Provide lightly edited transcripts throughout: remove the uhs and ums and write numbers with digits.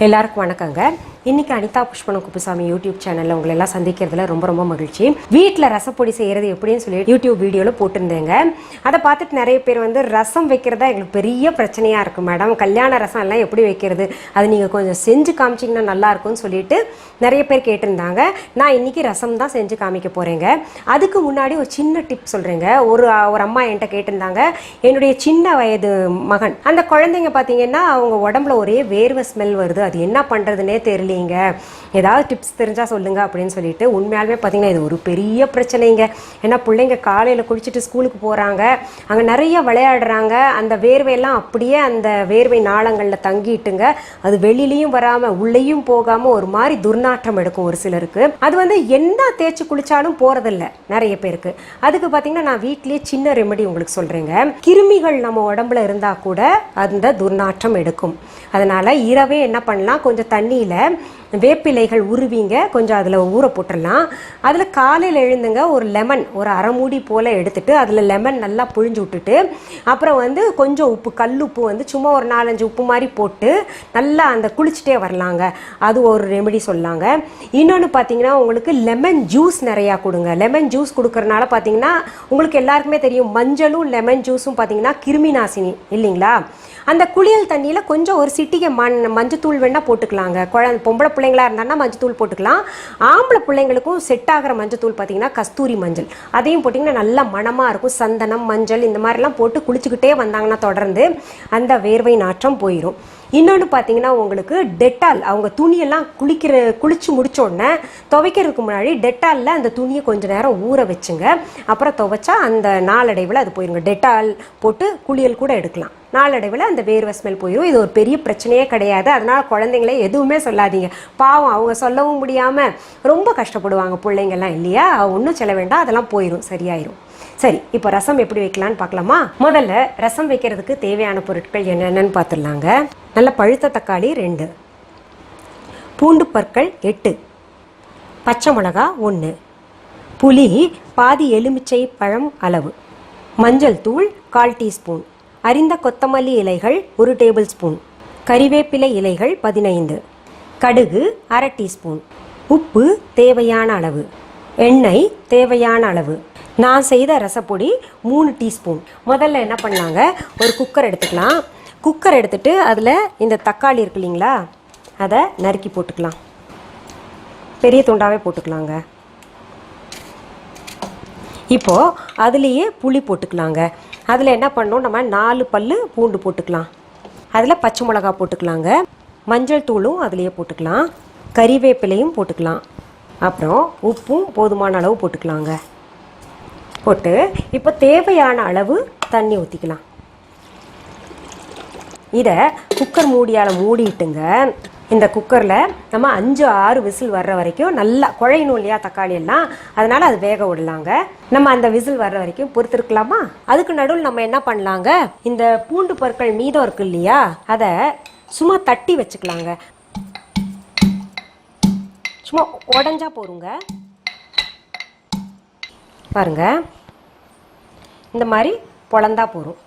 எல்லாருக்கும் வணக்கங்க. இன்னைக்கு அனிதா குப்புசாமி யூடியூப் சேனல்ல உங்களை எல்லாம் சந்திக்கிறதுல ரொம்ப மகிழ்ச்சி. வீட்டில் ரசப்பொடி செய்யறது எப்படின்னு சொல்லி யூடியூப் வீடியோல போட்டிருந்தேங்க. அதை பார்த்துட்டு நிறைய பேர் வந்து ரசம் வைக்கிறதா எங்களுக்கு பெரிய பிரச்சனையா இருக்கு மேடம், கல்யாண ரசம் எல்லாம் எப்படி வைக்கிறது, அது நீங்க கொஞ்சம் செஞ்சு காமிச்சிங்கன்னா நல்லா இருக்கும்னு சொல்லிட்டு நிறைய பேர் கேட்டிருந்தாங்க. நான் இன்னைக்கு ரசம் தான் செஞ்சு காமிக்க போறேங்க. அதுக்கு முன்னாடி ஒரு சின்ன டிப் சொல்றேங்க. ஒரு அம்மா என்கிட்ட கேட்டிருந்தாங்க, என்னுடைய சின்ன வயது மகன், அந்த குழந்தைங்க பார்த்தீங்கன்னா அவங்க உடம்புல ஒரே வேர்வை ஸ்மெல் வருது, அது என்ன பண்ணுறதுனே தெரியலீங்க, ஏதாவது டிப்ஸ் தெரிஞ்சால் சொல்லுங்கள் அப்படின்னு சொல்லிட்டு. உண்மையாலுமே பார்த்தீங்கன்னா இது ஒரு பெரிய பிரச்சனைங்க. ஏன்னா பிள்ளைங்க காலையில் குளிச்சுட்டு ஸ்கூலுக்கு போகிறாங்க, அங்கே நிறைய விளையாடுறாங்க, அந்த வேர்வையெல்லாம் அப்படியே அந்த வேர்வை நாளங்களில் தங்கிட்டுங்க, அது வெளியிலையும் வராமல் உள்ளேயும் போகாமல் ஒரு மாதிரி துர்நாற்றம் எடுக்கும் ஒரு சிலருக்கு. அது வந்து என்ன தேய்ச்சி குளிச்சாலும் போகிறதில்ல நிறைய பேருக்கு. அதுக்கு பார்த்தீங்கன்னா நான் வீட்லேயே சின்ன ரெமெடி உங்களுக்கு சொல்கிறேங்க. கிருமிகள் நம்ம உடம்புல இருந்தால் கூட அந்த துர்நாற்றம் எடுக்கும். அதனால் இரவே என்ன பண்ணலாம், கொஞ்சம் தண்ணியில் வேப்பிலைகள் உருவிங்க, கொஞ்சம் அதில் ஊற போட்டுடலாம். அதில் காலையில் எழுந்துங்க ஒரு லெமன் ஒரு அரை மூடி போல் எடுத்துட்டு அதில் லெமன் நல்லா புழிஞ்சு விட்டுட்டு, அப்புறம் வந்து கொஞ்சம் உப்பு, கல் உப்பு வந்து சும்மா ஒரு 4-5 உப்பு மாதிரி போட்டு நல்லா அந்த குளிச்சுட்டே வரலாங்க. அது ஒரு ரெமெடி சொல்லாங்க. இன்னொன்று பார்த்தீங்கன்னா உங்களுக்கு லெமன் ஜூஸ் நிறையா கொடுங்க. லெமன் ஜூஸ் கொடுக்கறனால பார்த்தீங்கன்னா உங்களுக்கு எல்லாருக்குமே தெரியும், மஞ்சளும் லெமன் ஜூஸும் பார்த்தீங்கன்னா கிருமி நாசினி இல்லைங்களா. அந்த குளியல் தண்ணியில் கொஞ்சம் ஒரு சிட்டிகை மஞ்சத்தூள் வேணால் போட்டுக்கலாங்க. பொம்பளை பிள்ளைங்களா இருந்தாங்கன்னா மஞ்சத்தூள் போட்டுக்கலாம். ஆம்பளை பிள்ளைங்களுக்கும் செட் ஆகிற மஞ்சத்தூள் பார்த்தீங்கன்னா கஸ்தூரி மஞ்சள், அதையும் போட்டிங்கன்னா நல்லா மணமாக இருக்கும். சந்தனம், மஞ்சள் இந்த மாதிரிலாம் போட்டு குளிச்சுக்கிட்டே வந்தாங்கன்னா தொடர்ந்து அந்த வேர்வை நாற்றம் போயிடும். இன்னொன்று பார்த்தீங்கன்னா உங்களுக்கு டெட்டால், அவங்க துணியெல்லாம் குளிச்சு முடிச்சோடனே துவைக்கிறதுக்கு முன்னாடி டெட்டாலில் அந்த துணியை கொஞ்சம் நேரம் ஊற வச்சுங்க. அப்புறம் துவைச்சா அந்த நாளடைவில் அது போயிருங்க. டெட்டால் போட்டு குளியல் கூட எடுக்கலாம். நாளடைவில் அந்த வேர்வை ஸ்மெல் போயிடும். இது ஒரு பெரிய பிரச்சனையே கிடையாது. அதனால் குழந்தைங்களே எதுவுமே சொல்லாதீங்க, பாவம் அவங்க சொல்லவும் முடியாமல் ரொம்ப கஷ்டப்படுவாங்க பிள்ளைங்கள்லாம் இல்லையா. ஒன்றும் சொல்ல வேண்டாம், அதெல்லாம் போயிடும், சரியாயிரும். சரி, இப்போ ரசம் எப்படி வைக்கலான்னு பார்க்கலாமா. முதல்ல ரசம் வைக்கிறதுக்கு தேவையான பொருட்கள் என்னென்னு பார்த்துடலாங்க. நல்ல பழுத்த தக்காளி 2, பூண்டு பற்கள் 8, பச்சை மிளகா 1, புளி பாதி எலுமிச்சை பழம் அளவு, மஞ்சள் தூள் 1/4 டீஸ்பூன், அரிந்த கொத்தமல்லி இலைகள் 1 டேபிள் ஸ்பூன், கறிவேப்பிலை இலைகள் 15, கடுகு 1/2 டீஸ்பூன், உப்பு தேவையான அளவு, எண்ணெய் தேவையான அளவு. நான் செய்த ரசப்பொடி 3 டீஸ்பூன். முதல்ல என்ன பண்ணாங்க, ஒரு குக்கர் எடுத்துக்கலாம். குக்கர் எடுத்துட்டு அதில் இந்த தக்காளி இருக்கு இல்லைங்களா, அதை நறுக்கி போட்டுக்கலாம். பெரிய துண்டாவே போட்டுக்கலாங்க. இப்போது அதுலேயே புளி போட்டுக்கலாங்க. அதில் என்ன பண்ணோம், நம்ம 4 பல்லு பூண்டு போட்டுக்கலாம். அதில் பச்சை மிளகா போட்டுக்கலாங்க. மஞ்சள் தூளும் அதுலேயே போட்டுக்கலாம். கறிவேப்பிலையும் போட்டுக்கலாம். அப்புறம் உப்பும் போதுமான அளவு போட்டுக்கலாங்க. போட்டு இப்போ தேவையான அளவு தண்ணி ஊற்றிக்கலாம். இதை குக்கர் மூடியால் மூடிட்டுங்க. இந்த குக்கரில் நம்ம 5-6 விசில் வர்ற வரைக்கும் நல்லா குழையணும் இல்லையா தக்காளி எல்லாம், அதனால் அது வேக விடலாங்க. நம்ம அந்த விசில் வர்ற வரைக்கும் பொறுத்திருக்கலாமா. அதுக்கு நடுவில் நம்ம என்ன பண்ணலாங்க, இந்த பூண்டு பற்கள் மீதம் இருக்கு இல்லையா, அதை சும்மா தட்டி வச்சுக்கலாங்க. சும்மா உடஞ்சா போருங்க. பாருங்க, இந்த மாதிரி பொழந்தா போகும்.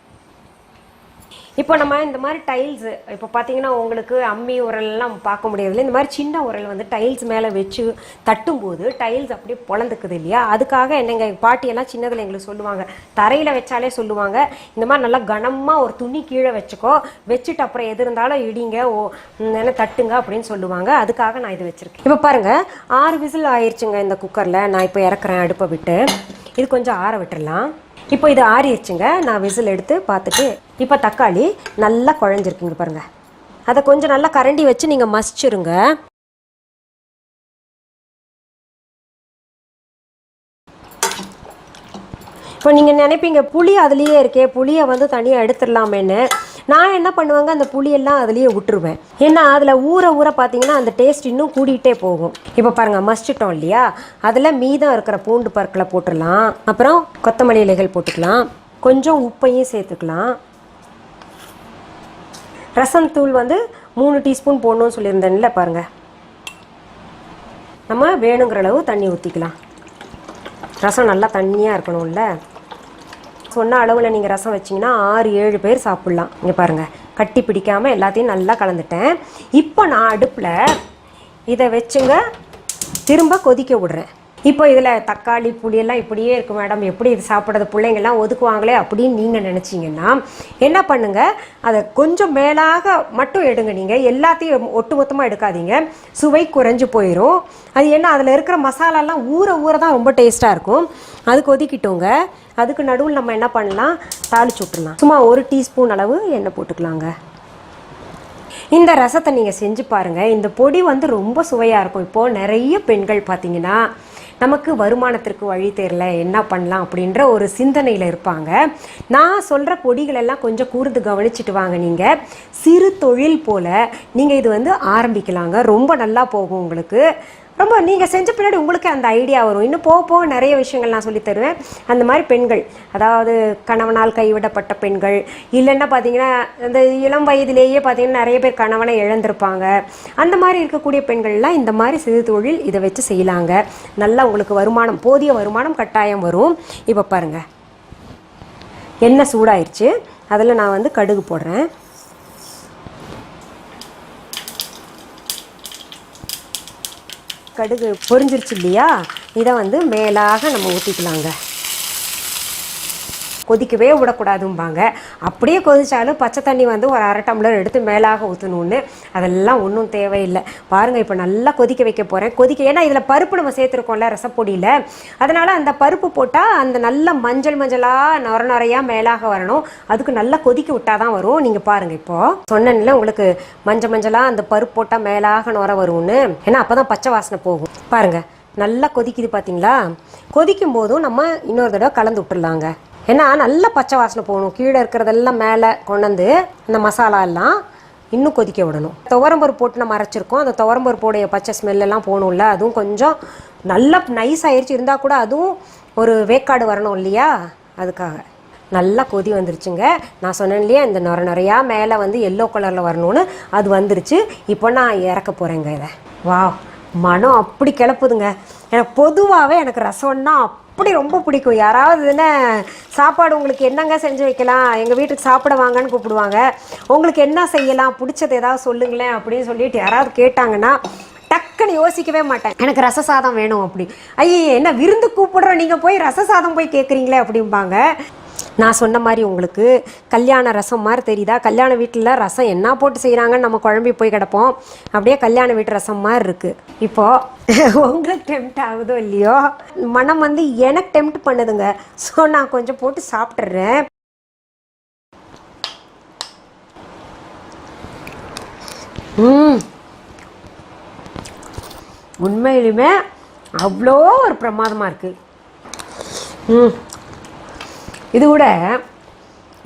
இப்போ நம்ம இந்த மாதிரி டைல்ஸ், இப்போ பார்த்தீங்கன்னா உங்களுக்கு அம்மி உரல்லாம் பார்க்க முடியாதுல்ல, இந்த மாதிரி சின்ன உரல் வந்து டைல்ஸ் மேலே வச்சு தட்டும்போது டைல்ஸ் அப்படியே பொழந்துக்குது இல்லையா. அதுக்காக என்னங்க பாட்டியெல்லாம் சின்னதில் எங்களுக்கு சொல்லுவாங்க, தரையில் வச்சாலே சொல்லுவாங்க, இந்த மாதிரி நல்லா கனமாக ஒரு துணி கீழே வச்சுக்கோ, வச்சுட்டு அப்புறம் எது இருந்தாலும் இடிங்க என்ன தட்டுங்க அப்படின்னு சொல்லுவாங்க. அதுக்காக நான் இது வச்சுருக்கேன். இப்போ பாருங்கள், 6 விசில் ஆயிடுச்சுங்க இந்த குக்கரில். நான் இப்போ இறக்குறேன் அடுப்பை விட்டு. இது கொஞ்சம் ஆற விட்டுடலாம். இப்போ இது ஆறிடுச்சுங்க. நான் விசில் எடுத்து பார்த்துட்டு, இப்போ தக்காளி நல்லா குழஞ்சிருக்குங்க பாருங்கள். அதை கொஞ்சம் நல்லா கரண்டி வச்சு நீங்கள் மசிச்சிருங்க. இப்போ நீங்கள் நினைப்பீங்க புளி அதுலேயே இருக்கே, புளியை வந்து தனியாக எடுத்துடலாமேன்னு. நான் என்ன பண்ணுவாங்க, அந்த புளியெல்லாம் அதுலேயே விட்டுருவேன். ஏன்னா அதில் ஊற பார்த்தீங்கன்னா அந்த டேஸ்ட் இன்னும் கூடிகிட்டே போகும். இப்போ பாருங்கள், மசிச்சிட்டோம் இல்லையா, அதில் மீதம் இருக்கிற பூண்டு பற்களை போட்டுடலாம். அப்புறம் கொத்தமல்லி இலைகள் போட்டுக்கலாம். கொஞ்சம் உப்பையும் சேர்த்துக்கலாம். ரசம் தூள் வந்து 3 டீஸ்பூன் போடணும்னு சொல்லியிருந்தேன்ல, பாருங்கள். நம்ம வேணுங்கிற அளவு தண்ணி ஊற்றிக்கலாம். ரசம் நல்லா தண்ணியாக இருக்கணும்ல. சொன்ன அளவில் நீங்கள் ரசம் வச்சிங்கன்னா 6-7 பேர் சாப்பிட்லாம். இங்கே பாருங்கள், கட்டி பிடிக்காமல் எல்லாத்தையும் நல்லா கலந்துட்டேன். இப்போ நான் அடுப்பில் இதை வச்சுங்க திரும்ப கொதிக்க விடுறேன். இப்போ இதில் தக்காளி புளியெல்லாம் இப்படியே இருக்குது மேடம், எப்படி இது சாப்பிட்றது, பிள்ளைங்கள்லாம் ஒதுக்குவாங்களே அப்படின்னு நீங்கள் நினச்சிங்கன்னா என்ன பண்ணுங்கள், அதை கொஞ்சம் மேலாக மட்டும் எடுங்க. நீங்கள் எல்லாத்தையும் ஒட்டு மொத்தமாக எடுக்காதீங்க, சுவை குறைஞ்சி போயிடும். அது என்ன, அதில் இருக்கிற மசாலாலாம் ஊற தான் ரொம்ப டேஸ்ட்டாக இருக்கும். அது கொதிக்கிட்டோங்க. அதுக்கு நடுவில் நம்ம என்ன பண்ணலாம், தாளிச்சு விட்டுலாம். சும்மா 1 டீஸ்பூன் அளவு எண்ணெய் போட்டுக்கலாங்க. இந்த ரசத்தை நீங்கள் செஞ்சு பாருங்கள். இந்த பொடி வந்து ரொம்ப சுவையாக இருக்கும். இப்போது நிறைய பெண்கள் பார்த்தீங்கன்னா நமக்கு வருமானத்திற்கு வழி தெரியல, என்ன பண்ணலாம் அப்படின்ற ஒரு சிந்தனையில் இருப்பாங்க. நான் சொல்கிற பொடிகளெல்லாம் கொஞ்சம் கூர்ந்து கவனிச்சுட்டு வாங்க. நீங்கள் சிறு தொழில் போல் நீங்கள் இது வந்து ஆரம்பிக்கலாங்க. ரொம்ப நல்லா போகும் உங்களுக்கு. ரொம்ப நீங்கள் செஞ்ச பின்னாடி உங்களுக்கு அந்த ஐடியா வரும். இன்னும் போக நிறைய விஷயங்கள் நான் சொல்லி தருவேன். அந்த மாதிரி பெண்கள், அதாவது கணவனால் கைவிடப்பட்ட பெண்கள், இல்லைன்னா பார்த்தீங்கன்னா இந்த இளம் வயதிலேயே பார்த்தீங்கன்னா நிறைய பேர் கணவனை இழந்திருப்பாங்க. அந்த மாதிரி இருக்கக்கூடிய பெண்கள்லாம் இந்த மாதிரி சிறு தொழில் இதை வச்சு செய்யலாங்க. நல்லா உங்களுக்கு வருமானம், போதிய வருமானம் கட்டாயம் வரும். இப்போ பாருங்கள், எண்ணெய் சூடாயிருச்சு. அதில் நான் வந்து கடுகு போடுறேன். கடுகு பொரிஞ்சிருச்சு இல்லையா, இதை வந்து மேலாக நம்ம ஊற்றிக்கலாங்க. கொதிக்கவே விடக்கூடாதும்பாங்க. அப்படியே கொதிச்சாலும் பச்சை தண்ணி வந்து ஒரு 1/2 டம்ளர் எடுத்து மேலாக ஊற்றணுன்னு, அதெல்லாம் ஒன்றும் தேவையில்லை. பாருங்கள், இப்போ நல்லா கொதிக்க வைக்க போகிறேன். ஏன்னா இதில் பருப்பு நம்ம சேர்த்துருக்கோம்ல ரசப்பொடியில், அதனால் அந்த பருப்பு போட்டால் அந்த நல்ல மஞ்சளாக நுரையாக மேலாக வரணும். அதுக்கு நல்லா கொதிக்க விட்டால் தான் வரும். நீங்கள் பாருங்கள், இப்போது சொன்னேன்ல உங்களுக்கு மஞ்சளாக அந்த பருப்பு போட்டால் மேலாக நுரை வரும்னு. ஏன்னா அப்போ தான் பச்சை வாசனை போகும். பாருங்கள், நல்லா கொதிக்குது பார்த்தீங்களா. கொதிக்கும் போதும் நம்ம இன்னொரு தடவை கலந்து விட்டுடலாங்க. ஏன்னா நல்லா பச்சை வாசனை போகணும். கீழே இருக்கிறதெல்லாம் மேலே கொண்டு இந்த மசாலா எல்லாம் இன்னும் கொதிக்க விடணும். துவரம்பருப்பு போட்டு நம்ம அரைச்சிருக்கோம். அந்த துவரம்பருப்போடைய பச்சை ஸ்மெல்லாம் போகணும்ல, அதுவும் கொஞ்சம் நல்லா நைஸ் ஆயிடுச்சு. இருந்தால் கூட அதுவும் ஒரு வேக்காடு வரணும் இல்லையா, அதுக்காக. நல்லா கொதி வந்துருச்சுங்க. நான் சொன்னேன் இல்லையா, இந்த நுரையா மேலே வந்து எல்லோ கலரில் வரணும்னு, அது வந்துருச்சு. இப்போ நான் இறக்க போகிறேங்க இதை. வா, மனம் அப்படி கிளப்புதுங்க. எனக்கு பொதுவாகவே எனக்கு ரசம்னா அப்படி ரொம்ப பிடிக்கும். யாராவது என்ன சாப்பாடு உங்களுக்கு என்னங்க செஞ்சு வைக்கலாம், எங்கள் வீட்டுக்கு சாப்பிட வாங்கன்னு கூப்பிடுவாங்க, உங்களுக்கு என்ன செய்யலாம், பிடிச்சது ஏதாவது சொல்லுங்களேன் அப்படின்னு சொல்லிட்டு யாராவது கேட்டாங்கன்னா டக்குன்னு யோசிக்கவே மாட்டேன், எனக்கு ரச சாதம் வேணும் அப்படி. ஐயே, என்ன விருந்து கூப்பிடுறோம், நீங்கள் போய் ரச சாதம் போய் கேட்குறீங்களே அப்படிம்பாங்க. நான் சொன்ன மாதிரி உங்களுக்கு கல்யாண ரசம் மாதிரி தெரியுதா? கல்யாண வீட்டில் ரசம் என்ன போட்டு செய்கிறாங்கன்னு நம்ம குழம்பி போய் கிடப்போம். அப்படியே கல்யாண வீட்டு ரசம் மாதிரி இருக்குது. இப்போது உங்களுக்கு டெம்ட் ஆகுதோ இல்லையோ, மனம் வந்து எனக்கு டெம்ட் பண்ணுதுங்க. ஸோ நான் கொஞ்சம் போட்டு சாப்பிட்றேன். உண்மையிலுமே அவ்வளோ ஒரு பிரமாதமாக இருக்குது. இது கூட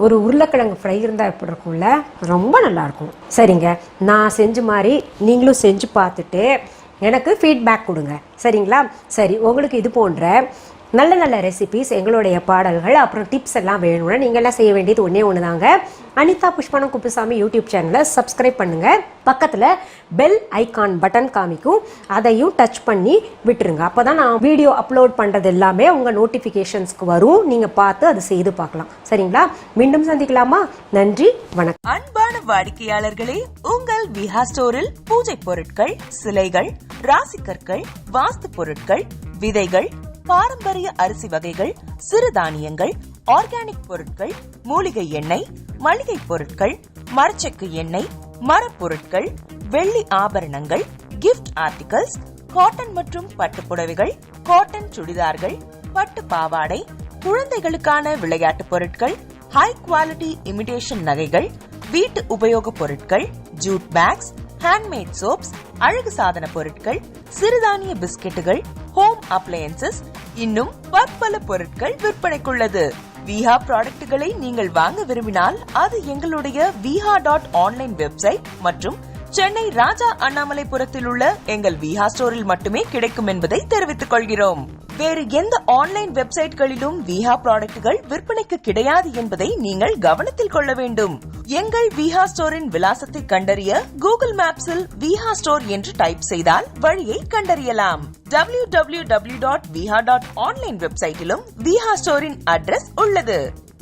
ஒரு உருளைக்கிழங்கு ஃப்ரை இருந்தால் எப்படி இருக்கும்ல, ரொம்ப நல்லாயிருக்கும். சரிங்க, நான் செஞ்ச மாதிரி நீங்களும் செஞ்சு பார்த்துட்டு எனக்கு ஃபீட்பேக் கொடுங்க, சரிங்களா? சரி, உங்களுக்கு இது போன்ற நல்ல நல்ல ரெசிபிஸ், எங்களுடைய பாடல்கள், அப்புறம் டிப்ஸ் எல்லாம் வேணும்னா நீங்கள் எல்லாம் செய்ய வேண்டியது ஒன்று தாங்க. அனிதா புஷ்பனம் குப்புசாமி யூடியூப் சேனலை சப்ஸ்கிரைப் பண்ணுங்கள். பக்கத்தில் பெல் ஐகான் பட்டன் காமிக்கும், அதையும் டச் பண்ணி விட்டுருங்க. அப்போ தான் நான் வீடியோ அப்லோட் பண்ணுறது எல்லாமே உங்கள் நோட்டிஃபிகேஷன்ஸ்க்கு வரும். நீங்கள் பார்த்து அதை செய்து பார்க்கலாம், சரிங்களா? மீண்டும் சந்திக்கலாமா? நன்றி, வணக்கம். அன்பான வாடிக்கையாளர்களே, உங்கள் விஹா ஸ்டோரில் பூஜை பொருட்கள், சிலைகள், ராசிக்கற்கள், வாஸ்து பொருட்கள், விதைகள், பாரம்பரிய அரிசி வகைகள், சிறுதானியங்கள், ஆர்கானிக் பொருட்கள், மூலிகை எண்ணெய், மளிகை பொருட்கள், மரச்செக்கு எண்ணெய், மரப்பொருட்கள், வெள்ளி ஆபரணங்கள், கிஃப்ட் ஆர்டிகல்ஸ், காட்டன் மற்றும் பட்டு புடவைகள், காட்டன் சுடிதார்கள், பட்டு பாவாடை, குழந்தைகளுக்கான விளையாட்டு பொருட்கள், ஹை குவாலிட்டி இமிடேஷன் நகைகள், வீட்டு உபயோக பொருட்கள், ஜூட் பேக்ஸ், ஹேண்ட்மேட் சோப்ஸ், அழகு சாதன பொருட்கள், சிறுதானிய பிஸ்கெட்டுகள், ஹோம் அப்ளையன்சஸ், இன்னும் பற்பல பொருட்கள் விற்பனைக்குள்ளது. விஹா ப்ராடக்ட்களை நீங்கள் வாங்க விரும்பினால் அது எங்களுடைய viha.online வெப்சைட் மற்றும் சென்னை ராஜா அண்ணாமலைபுரத்தில் உள்ள எங்கள் விஹா ஸ்டோரில் மட்டுமே கிடைக்கும் என்பதை தெரிவித்துக் கொள்கிறோம். வேறு எந்த ஆன்லைன் வெப்சைட்களிலும் விஹா ப்ராடக்ட்கள் விற்பனைக்கு கிடையாது என்பதை நீங்கள் கவனத்தில் கொள்ள வேண்டும். எங்கள் விஹா ஸ்டோரின் விலாசத்தை கண்டறிய கூகுள் மேப்ஸில் விஹா ஸ்டோர் என்று டைப் செய்தால் வழியை கண்டறியலாம். www.viha.online வெப்சைட்டிலும் விஹா ஸ்டோரின் அட்ரஸ் உள்ளது.